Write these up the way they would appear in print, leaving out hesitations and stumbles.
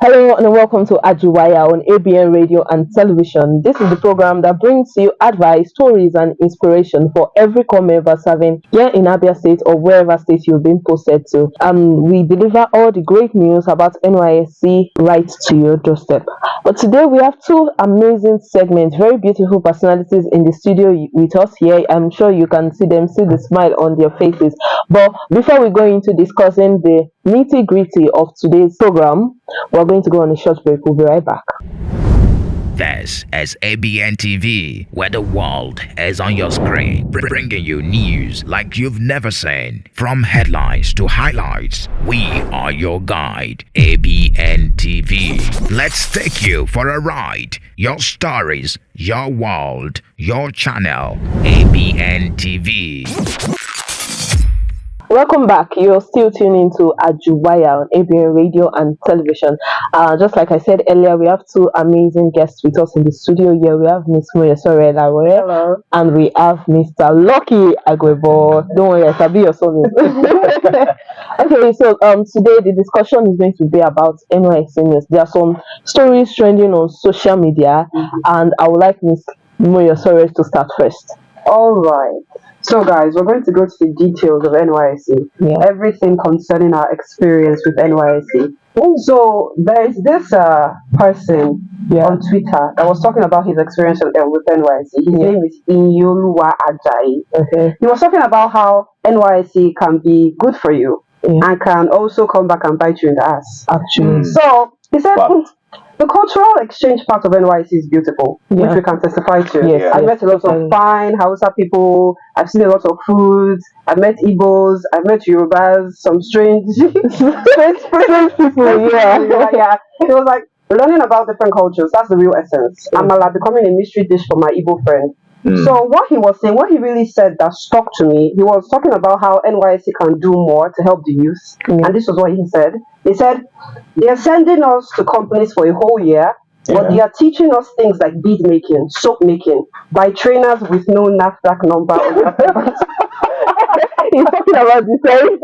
Hello and welcome to Ajuwaya on ABN Radio and Television. This is the program that brings you advice, stories, and inspiration for every core member serving here in Abia State or wherever state you've been posted to. We deliver all the great news about NYSC right to your doorstep. But today we have two amazing segments, very beautiful personalities in the studio with us here. I'm sure you can see them, see the smile on their faces. But before we go into discussing the nitty gritty of today's program, we're going to go on a short break. We'll be right back. This is ABN TV, where the world is on your screen, bringing you news like you've never seen. From headlines to highlights, we are your guide. ABN TV. Let's take you for a ride. Your stories, your world, your channel. ABN TV. Welcome back. You're still tuning into Ajuwaya on ABN Radio and Television. Just like I said earlier, we have two amazing guests with us in the studio here. We have Miss Moyesore Lawore. Hello. And we have Mr. Lucky Agwebo. Don't worry, I'll be your son. Okay, so today the discussion is going to be about NYSC news. There are some stories trending on social media, and I would like Miss Moyesore to start first. All right. So, guys, we're going to go to the details of NYSC. Yeah. Everything concerning our experience with NYSC. So, there is this person on Twitter that was talking about his experience with NYSC. His name is Inyoluwa Ajayi. Okay. He was talking about how NYSC can be good for you and can also come back and bite you in the ass. Actually. So, he said... The cultural exchange part of NYC is beautiful, which we can testify to. Yes, I met a lot of fine Hausa people. I've seen a lot of foods. I've met Igbos. I've met Yorubas. Some strange people. Yeah. It was like learning about different cultures. That's the real essence. Amala becoming a mystery dish for my Igbo friend. So what he was saying, what he really said that stuck to me, he was talking about how NYC can do more to help the youth. And this was what he said. He said, they are sending us to companies for a whole year, but they are teaching us things like bead making, soap making, by trainers with no NAFDAC number on their papers. He's talking about the same.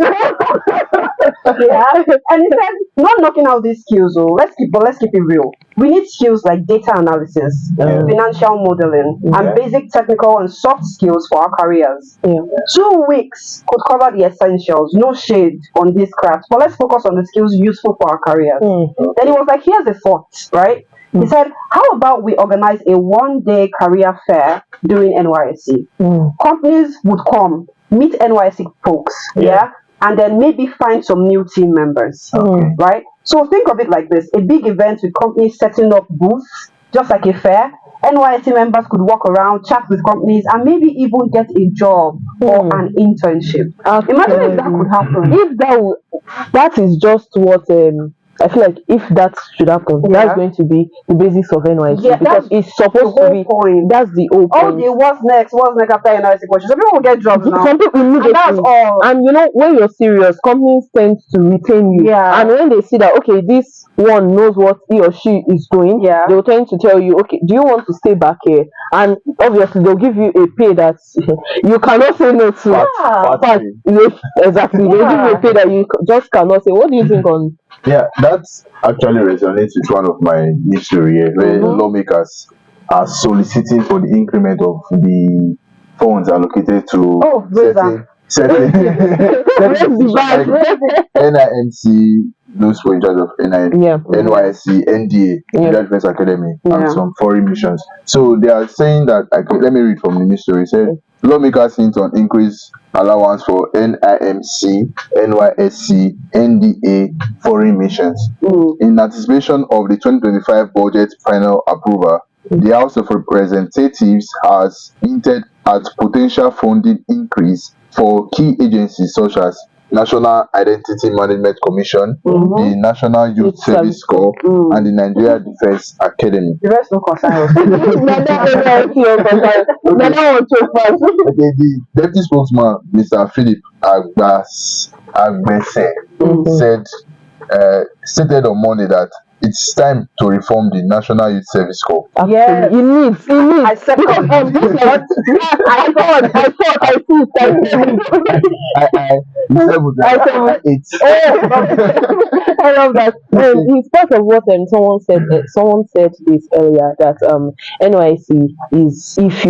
And he said, not knocking out these skills, let's keep it real. We need skills like data analysis, financial modeling, and basic technical and soft skills for our careers. 2 weeks could cover the essentials, no shade on these crafts, but let's focus on the skills useful for our careers. Then he was like, here's a thought, right? He said, how about we organize a one-day career fair during NYSC? Companies would come, meet NYSC folks, and then maybe find some new team members, right? So think of it like this, a big event with companies setting up booths, just like a fair. NYSC members could walk around, chat with companies, and maybe even get a job or an internship. Imagine if that could happen. If that is just what... I feel like if that should happen, that's going to be the basis of NYC because it's supposed to be. That's the whole point. Okay, what's next? What's next after NYC questions? Some people will get jobs now. Some people immediately. And that's all. And you know, when you're serious, companies tend to retain you. And when they see that, okay, this one knows what he or she is doing, they'll tend to tell you, okay, do you want to stay back here? And obviously, they'll give you a pay that you cannot say no to. Exactly. They'll give you a pay that you just cannot say. What do you think on? Yeah, that actually resonates with one of my history where lawmakers are soliciting for the increment of the funds allocated to certain NIMC, those for in charge of NYSC, NDA, Nigerian Defense Academy, and some foreign missions. So they are saying that, let me read from the news story. It said, lawmakers hint on increased allowance for NIMC, NYSC, NDA foreign missions. In anticipation of the 2025 budget final approval, the House of Representatives has hinted at potential funding increase for key agencies such as National Identity Management Commission, the National Youth Service Corps, and the Nigeria Defense Academy. The rest no concern. The deputy spokesman, Mr. Philip Agbese, said, stated on Monday that it's time to reform the National Youth Service Corps. Yeah, It needs. I second. Because I You said with I that. said, It's I love that. It's part of what someone said. Someone said this earlier that NYC is if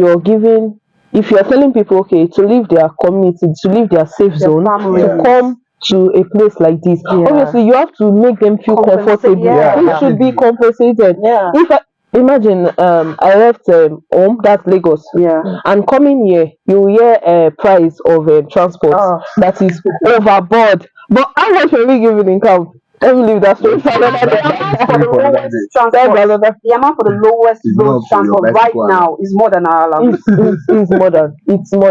you're telling people okay to leave their community, to leave their safe zone, family. to come to a place like this. Yeah. Obviously, you have to make them feel comfortable. Yeah. They should be compensated. Yeah. If imagine I left home, that's Lagos, and coming here, you hear a price of transport that is overboard. But how much are we giving in camp? Let me leave that story for another day. The amount for the lowest It's road not for your transport right bicycle now is more than our allowance. It's more than.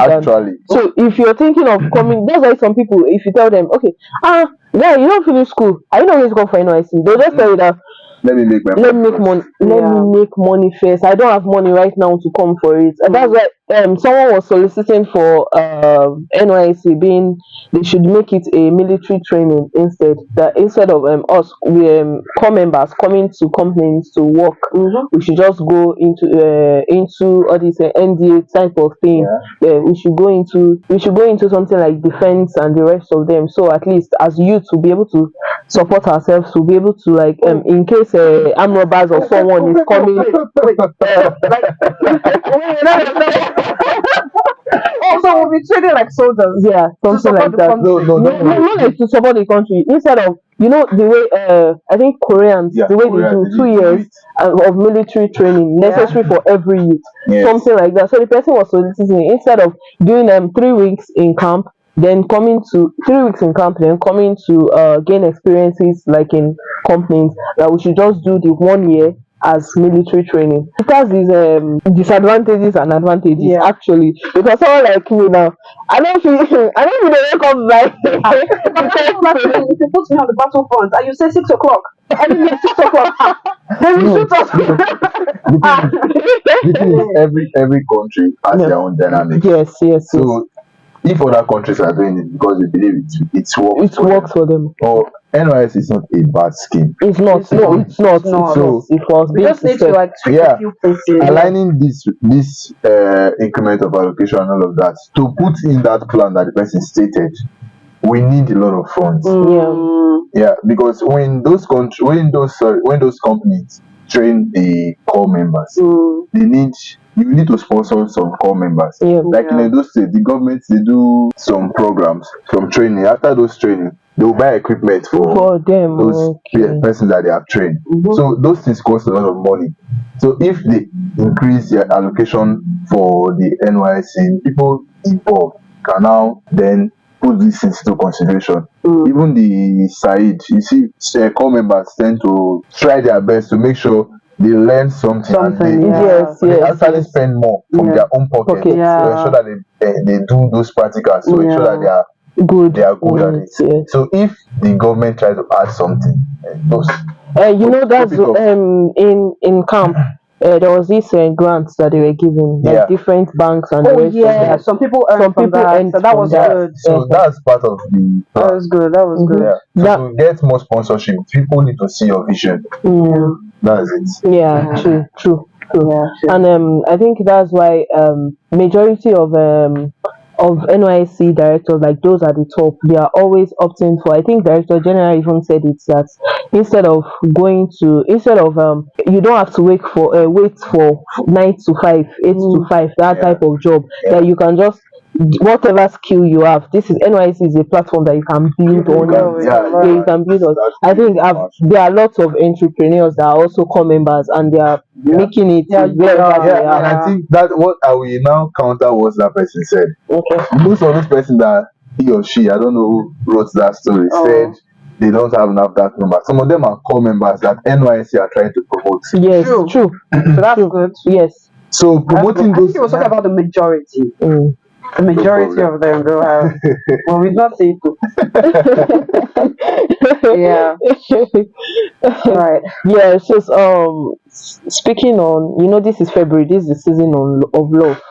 actually. So if you're thinking of coming, that's why some people, if you tell them, okay, yeah, you don't finish school, are you not going to come for NYC? They'll just tell you that. Let me make money. Let me make money first. I don't have money right now to come for it. And that's why someone was soliciting for NYC, being they should make it a military training instead. That instead of us core members coming to companies to work, we should just go into all this NDA type of thing. We should go into something like defense and the rest of them. So at least as youth we'll be able to support ourselves, to be able to like in case armed robbers or someone is coming. So we'll be treated like soldiers. Yeah, something like that. No, not like to support the country. Instead of the way I think Koreans, the way they do 2 years of military training necessary for every youth, something like that. So the person was soliciting instead of doing 3 weeks in camp, then coming to 3 weeks in camp, then coming to gain experiences like in companies, that we should just do the 1 year as military training. It has these disadvantages and advantages actually, because someone like me now, I don't feel the wake up like if you put me on the battlefront and you say 6 o'clock, and then 6 o'clock, then you shoot us. The thing is, every country has their own dynamics. Yes. So if other countries are doing it because they believe it works for them. Or NYS is not a bad scheme. It's not. It's not. So it was we just need to like tweak a few places. Aligning this increment of allocation and all of that to put in that plan that the person stated, we need a lot of funds. Yeah, because when those companies train the core members, you need to sponsor some core members. Like in those states, the government, they do some programs, some training. After those training, they will buy equipment for them, those persons that they have trained. So those things cost a lot of money. So if they increase their allocation for the NYC, people involved can now then put these things into consideration. Even the side, you see, core members tend to try their best to make sure they learn something and they actually spend more from their own pocket to ensure that they do those practicals, to ensure that they are good at it. So if the government tries to add something, that's in camp. There was this grants that they were giving, like different banks and some people earned from that. So that was good. So that's part of the plan. That was good. So to get more sponsorship, people need to see your vision. That's it. Yeah, true. And I think that's why majority of NYC directors, like those at the top, they are always opting for. I think Director General even said it, that instead of you don't have to wait for 9 to 5, 8 to 5, that type of job, that you can just whatever skill you have. This is NYC is a platform that you can build on. You can build on. I think there are lots of entrepreneurs that are also core members, and they are making it wherever they are. And I think that what I will now counter what that person said. Most of those person that he or she, I don't know who wrote that story, said they don't have enough that number. Some of them are core members that NYC are trying to promote. Yes, true. So that's good. Yes. So promoting those. I think he was talking about the majority. The majority of them do have. Well, we not say it. Right. Yeah. So speaking on, this is February. This is the season of love.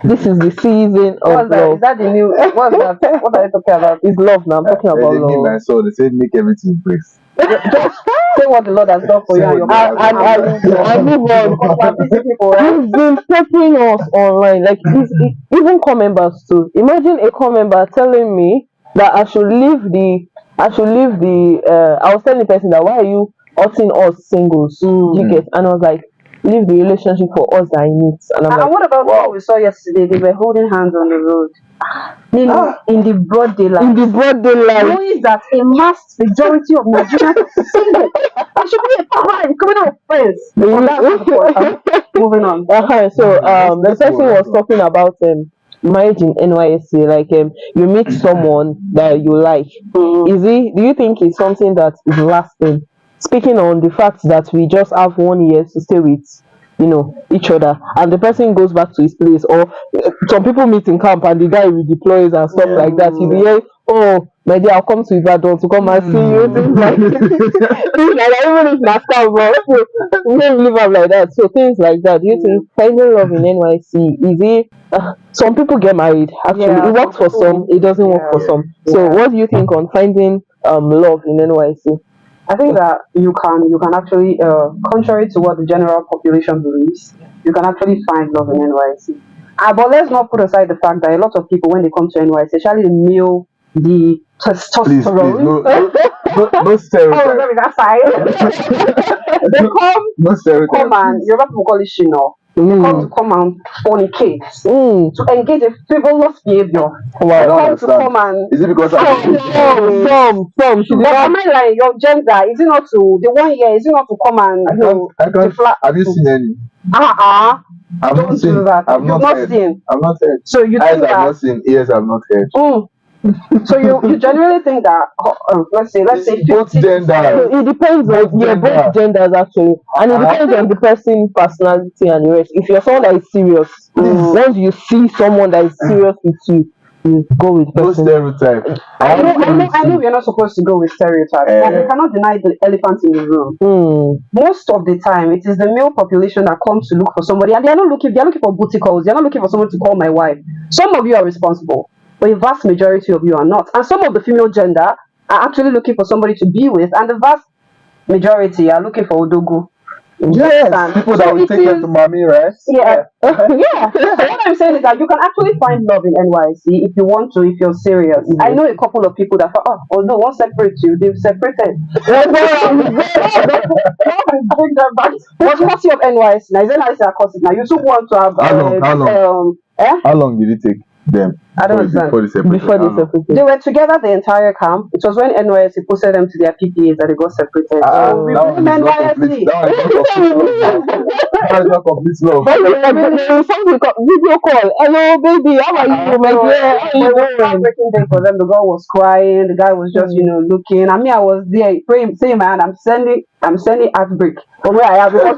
This is the season of love. Is that the new? What's that? What are you talking about? It's love now. I'm talking about love. So they said make everything brief. Say what the Lord has done for you and your and move on. Because we're busy people, right? He's been peppering us online. Like even core members too. Imagine a core member telling me that I should leave the. I was telling the person that why are you hurting us singles? You get, and I was like, leave the relationship for us that I need. And I'm like, what about what we saw yesterday? They were holding hands on the road. In the broad daylight. in the broad daylight. Knowing that a vast majority of Nigerians are single. It should be a crime coming out of friends. Moving on. So the person was talking about marriage in NYSC. Like you meet someone that you like. Do you think it's something that is lasting? Speaking on the fact that we just have 1 year to stay with each other, and the person goes back to his place, or some people meet in camp and the guy redeploys and stuff like that. You'll be hearing, oh my dear, I'll come to Ibadan to come and see you, things like things like that. Even if that's camp, but we don't live up like that. So things like that. Do you think finding love in NYC is it? Some people get married, actually. It works for some, it doesn't work for some. So what do you think on finding love in NYC? I think that you can actually, contrary to what the general population believes, you can actually find love in NYC. But let's not put aside the fact that a lot of people, when they come to NYC, especially the male, the testosterone. No stereotype. Oh, let me that side. They come and you're about to call it shino. Come and fornicate, to engage in frivolous behavior. Come and is it because some your gender is it not to the 1 year, is it not to come and have you seen any? Don't do that. You've not seen. I've not heard. So you eyes think have that, not seen, ears have not heard. So you generally think that let's say both genders. It depends on both genders actually, and it depends on the person's personality and the rest. If you're someone that is serious, once you see someone that is serious with you, you go with person. No stereotype. I know we're not supposed to go with stereotypes, but we cannot deny the elephant in the room. Most of the time, it is the male population that comes to look for somebody, and they're looking for booty calls. They're not looking for someone to call my wife. Some of you are responsible, but a vast majority of you are not. And some of the female gender are actually looking for somebody to be with, and the vast majority are looking for odogu. Yes, people that will take them to mommy, right? Yeah. So what I'm saying is that you can actually find love in NYC if you want to, if you're serious. I know a couple of people that thought, oh no, won't separate you. They've separated. Bring them back. What's courtesy of NYC? Now, is NYC a courtesy? Now, you still want to have How long did it take them? I don't understand. Before they separated. They were together the entire camp. It was when NYSC posted them to their PPAs that they got separated. That's not complete love. Video call. Hello, baby. How are you, my dear? It was heartbreaking day for them. The girl was crying. The guy was just, looking. I mean, I was there praying, saying, man, I'm sending heartbreak from where I am because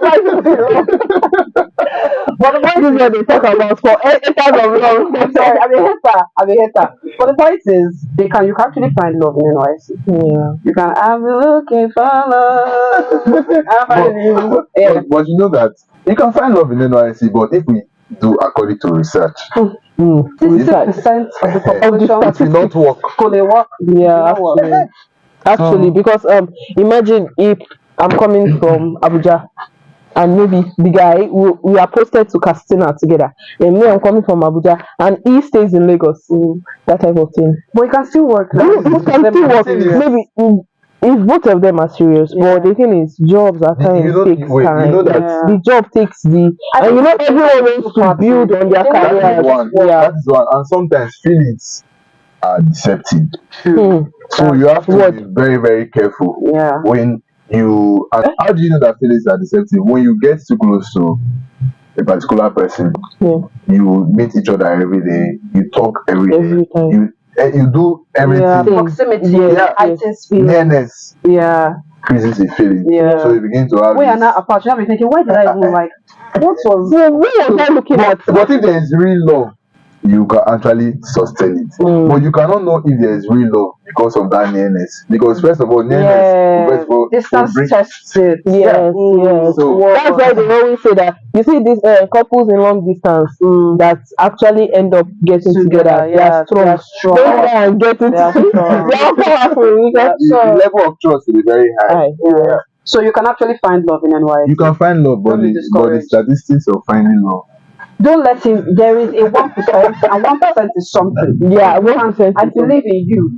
but the point is what they talk about for haters of love. I'm sorry, I'm a hater. But the point is, you can actually find love in NYC. Yeah. You can. I'm looking for love. But you know that you can find love in NYC, but if we do according to research, 60% of the population it will not work. Could they work? Yeah, actually, because imagine if I'm coming from Abuja. And maybe the guy, we are posted to Castina together. Then me, I'm coming from Abuja, and he stays in Lagos. That type of thing. But it can still work. Maybe if both of them are serious. But the thing is, jobs are time takes time. The job takes and everyone wants to build on their career. That is one. And sometimes feelings are deceptive. So you have to be very, very careful. When how do you know that feelings are deceptive? When you get too close to a particular person, you meet each other every day, you talk every day, you do everything. Proximity, nearness, increases the feeling. So you begin to have. We are not apart. You'll be thinking, why did I even like? What was I looking at? But if there is real love, you can actually sustain it. But you cannot know if there is real love because of that nearness. Because first of all, nearness distance tests it. So that's why they always say that you see these couples in long distance that actually end up getting together. They are strong. Don't get it. The level of trust will be very high. So you can actually find love in NYSC. You can find love, but the statistics of finding love. Don't let him. There is a 1%, and 1% is something. Yeah, 1%. I believe in you.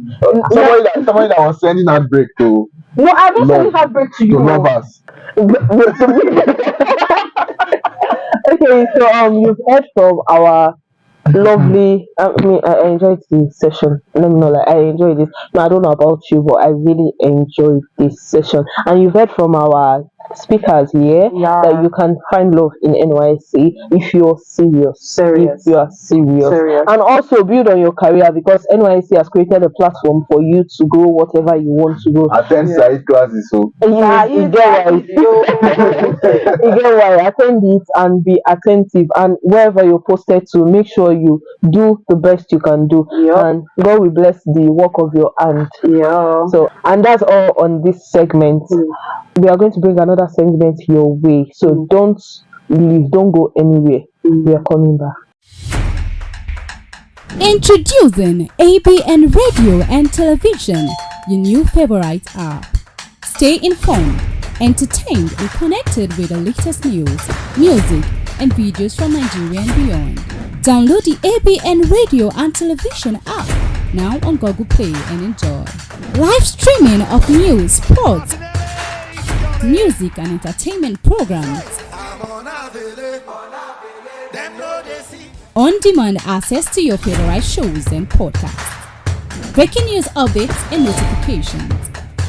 Somebody that was sending heartbreak to. No, I don't send heartbreak to you. To lovers. Okay, so you've heard from our lovely. I mean, I enjoyed the session. Let me know, like I enjoyed it. No, I don't know about you, but I really enjoyed this session. And you've heard from our speakers here that you can find love in NYC if you're serious. If you are serious. And also build on your career, because NYC has created a platform for you to grow whatever you want to grow. Attend side classes, so you get why. You get why. Attend it and be attentive, and wherever you're posted to, make sure you do the best you can do. And God will bless the work of your hand. So, and that's all on this segment. We are going to bring another segment your way, so don't leave, don't go anywhere. We are coming back. Introducing ABN Radio and Television, your new favorite app. Stay informed, entertained, and connected with the latest news, music, and videos from Nigeria and beyond. Download the ABN Radio and Television app now on Google Play and enjoy. Live streaming of news, sports, music, and entertainment programs. On-demand access to your favorite shows and podcasts. Breaking news updates and notifications.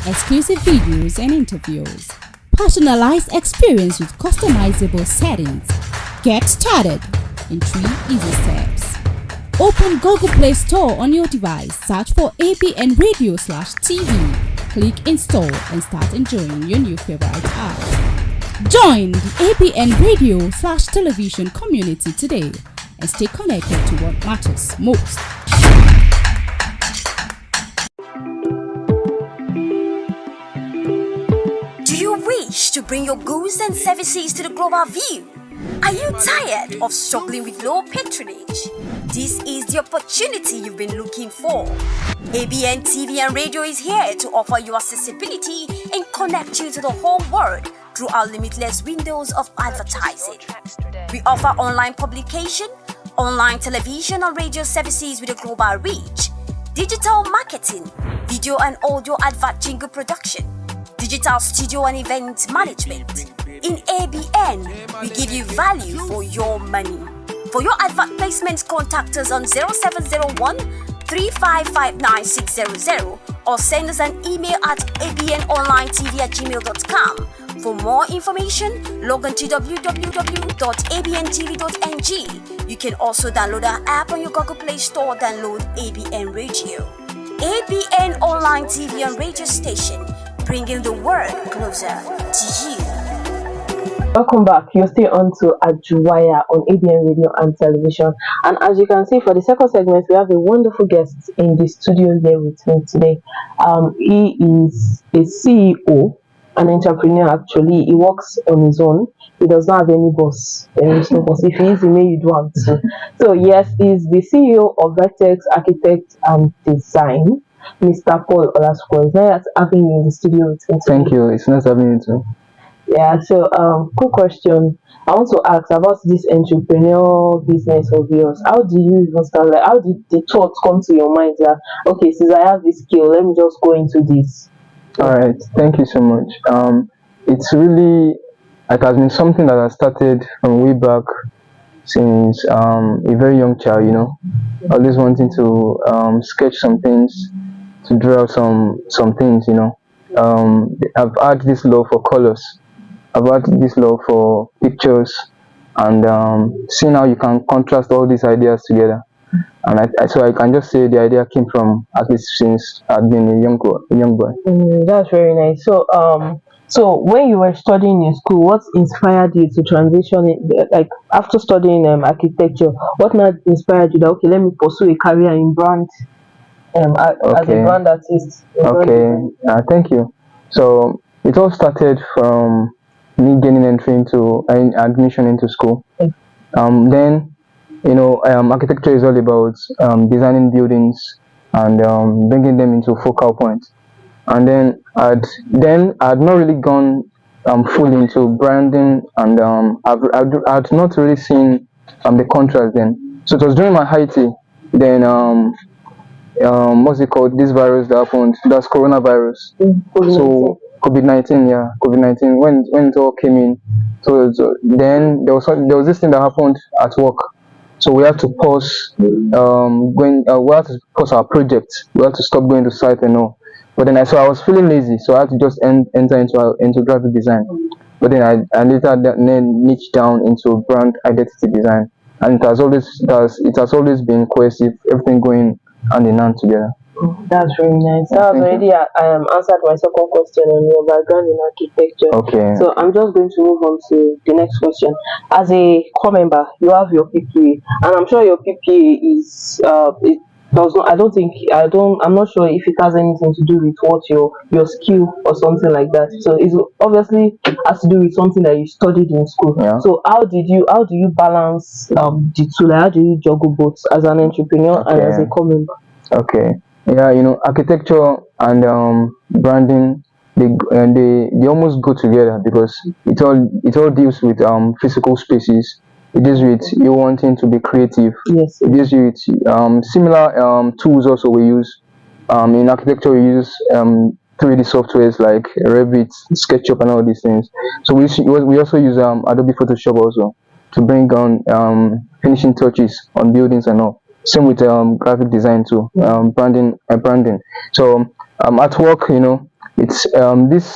Exclusive videos and interviews. Personalized experience with customizable settings. Get started in 3 easy steps. Open Google Play Store on your device. Search for ABN Radio/TV. Click install and start enjoying your new favorite app. Join the ABN Radio/Television community today and stay connected to what matters most. Do you wish to bring your goods and services to the global view? Are you tired of struggling with low patronage? This is the opportunity you've been looking for. ABN TV and Radio is here to offer you accessibility and connect you to the whole world through our limitless windows of advertising. We offer online publication, online television and radio services with a global reach, digital marketing, video and audio advert jingle production, digital studio and event management. In ABN, we give you value for your money. For your advert placements, contact us on 0701 3559600 or send us an email at abnonlinetv@gmail.com. For more information, log on to www.abntv.ng. You can also download our app on your Google Play Store. Download ABN Radio. ABN Online TV and Radio Station, bringing the world closer to you. Welcome back. You're still on to Ajuwaya on ABN Radio and Television. And as you can see, for the second segment, we have a wonderful guest in the studio here with me today. He is a CEO, an entrepreneur actually. He works on his own. He does not have any boss. There is no boss. If he is, he may you do have to. So yes, he's the CEO of Vertex Architect and Design, Mr. Paul Olasco. It's nice having you in the studio with me today. Thank you. It's nice having you too. Yeah, so quick question. I want to ask about this entrepreneurial business of yours. How do you even start? Like, how did the thought come to your mind that, okay, since I have this skill, let me just go into this? All right, thank you so much. It's really, it has been something that I started from way back since a very young child, you know, always wanting to sketch some things, to draw some things, you know. I've had this love for colors. I've had this love for pictures, and seeing how you can contrast all these ideas together. And so I can just say the idea came from, at least since I've been a young boy. That's very nice. So so when you were studying in school, what inspired you to transition like after studying architecture? What now inspired you that, okay, let me pursue a career in brand as a brand artist? Thank you. So it all started from me gaining admission into school. Then, you know, architecture is all about designing buildings and bringing them into focal point. and then I'd not really gone fully into branding, and I'd not really seen the contrast then. So it was during my IT. Then what's it called? This virus that happened. That's coronavirus. So COVID-19, yeah, COVID-19. When it all came in, so then there was this thing that happened at work. So we had to pause we had to pause our project. We had to stop going to site and all. But then I was feeling lazy, so I had to just enter into graphic design. But then I later then niched down into brand identity design, and it has always been cohesive, everything going hand in hand together. That's very nice. That has already answered my second question on your background in architecture. Okay. So I'm just going to move on to the next question. As a core member, you have your PPA, and I'm sure your PPA is it does not. I don't think I don't. I'm not sure if it has anything to do with what your skill or something like that. So it obviously has to do with something that you studied in school. Yeah. So how do you balance the two? Like, how do you juggle both as an entrepreneur and as a core member? Okay. Yeah, architecture and branding, they almost go together, because it all deals with physical spaces. It deals with you wanting to be creative. Yes. It deals with similar tools also we use. In architecture we use 3D softwares like Revit, SketchUp, and all these things. So we also use Adobe Photoshop also to bring on finishing touches on buildings and all. Same with graphic design too, branding. So at work, it's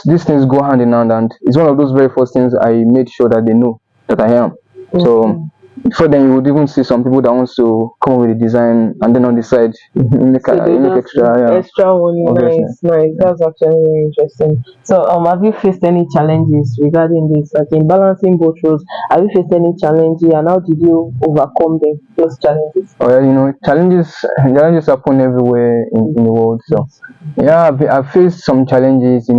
these things go hand in hand, and it's one of those very first things I made sure that they know that I am. So before then, you would even see some people that wants to come up with a design, and then on the side you make, So they you make just extra money. obviously. Nice. That's actually very interesting. So have you faced any challenges regarding this? Like in balancing both roles, have you faced any challenges, and how did you overcome those challenges? Well, challenges happen everywhere in the world. So yeah, I've faced some challenges.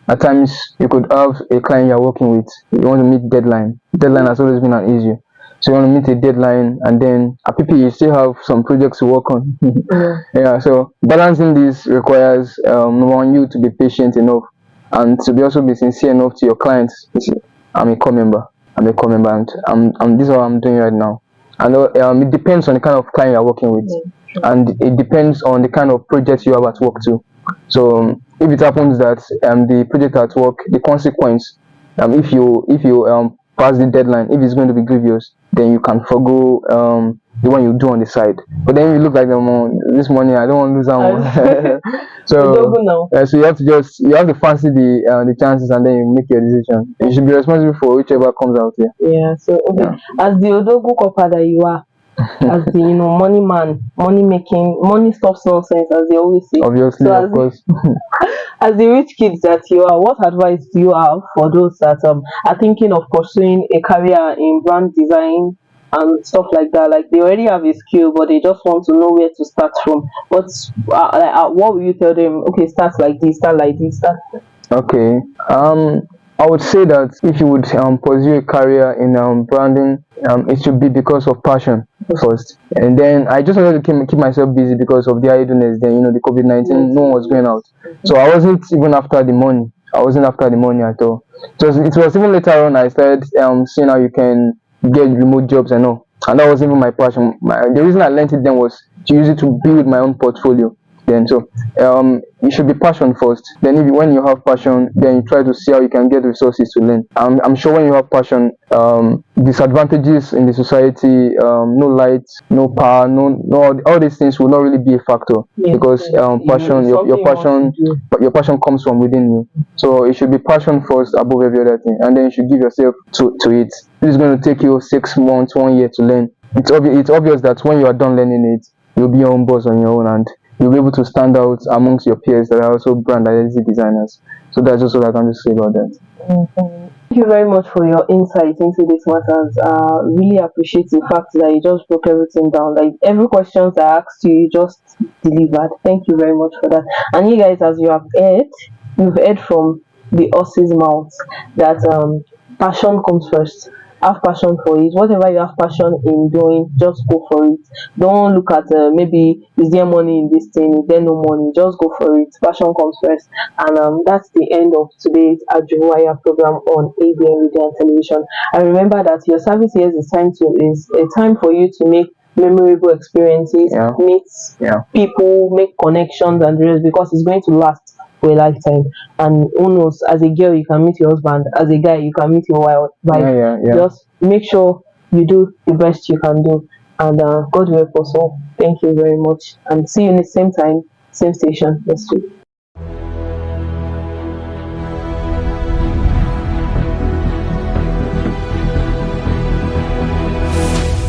At times you could have a client you're working with. You want to meet deadline. Deadline has always been an issue. So you want to meet a deadline, and then at PP you still have some projects to work on. Yeah. So balancing this requires number one, you to be patient enough, and to be also be sincere enough to your clients. You see, I'm a core member. And this is what I'm doing right now. And it depends on the kind of client you're working with, and it depends on the kind of project you have at work too. So if it happens that the project at work, the consequence, if you pass the deadline, if it's going to be grievous, then you can forgo the one you do on the side. But then you look like this morning I don't want to lose that one. So you have to fancy the chances, and then you make your decision. You should be responsible for whichever comes out here. Yeah. So as the Odogu copper that you are, as the money man, money making, money stops nonsense, as they always say. Obviously, So of course. as the rich kids that you are, what advice do you have for those that are thinking of pursuing a career in brand design and stuff like that? Like they already have a skill, but they just want to know where to start from. But what will you tell them? Okay, start like this, start like this, start. Okay. I would say that if you would pursue a career in branding, it should be because of passion first, and then I just wanted to keep myself busy because of the idleness. Then the COVID-19, no one was going out, so I wasn't even after the money. I wasn't after the money at all. It was even later on I started seeing how you can get remote jobs and all, and that was even my passion. The reason I learned it then was to use it to build my own portfolio. Then so you should be passion first. Then when you have passion, then you try to see how you can get resources to learn. I'm sure when you have passion, disadvantages in the society, no light, no power, no all these things will not really be a factor, because passion, your passion comes from within you. So it should be passion first above every other thing, and then you should give yourself to it. This is going to take you 6 months, 1 year to learn. It's obvious that when you are done learning it, you'll be your own boss on your own, and you'll be able to stand out amongst your peers that are also brand identity designers. So that's just what I can just say about that. Thank you very much for your insight into these matters. Really appreciate the fact that you just broke everything down. Like every question I asked you, you just delivered. Thank you very much for that. And you guys, as you've heard from the horse's mouth that passion comes first. have passion for it. Whatever you have passion in doing, just go for it. Don't look at maybe is there money in this thing, is there no money, just go for it. Passion comes first. And that's the end of today's Ajuwaya program on ABN Radio and Television. And remember that your service here is a time for you to make memorable experiences, meet people, make connections and the rest, because it's going to last for a lifetime. And who knows, as a girl you can meet your husband, as a guy you can meet your wife. Just make sure you do the best you can do, and God will help us all. Thank you very much, and see you in the same time, same station next week.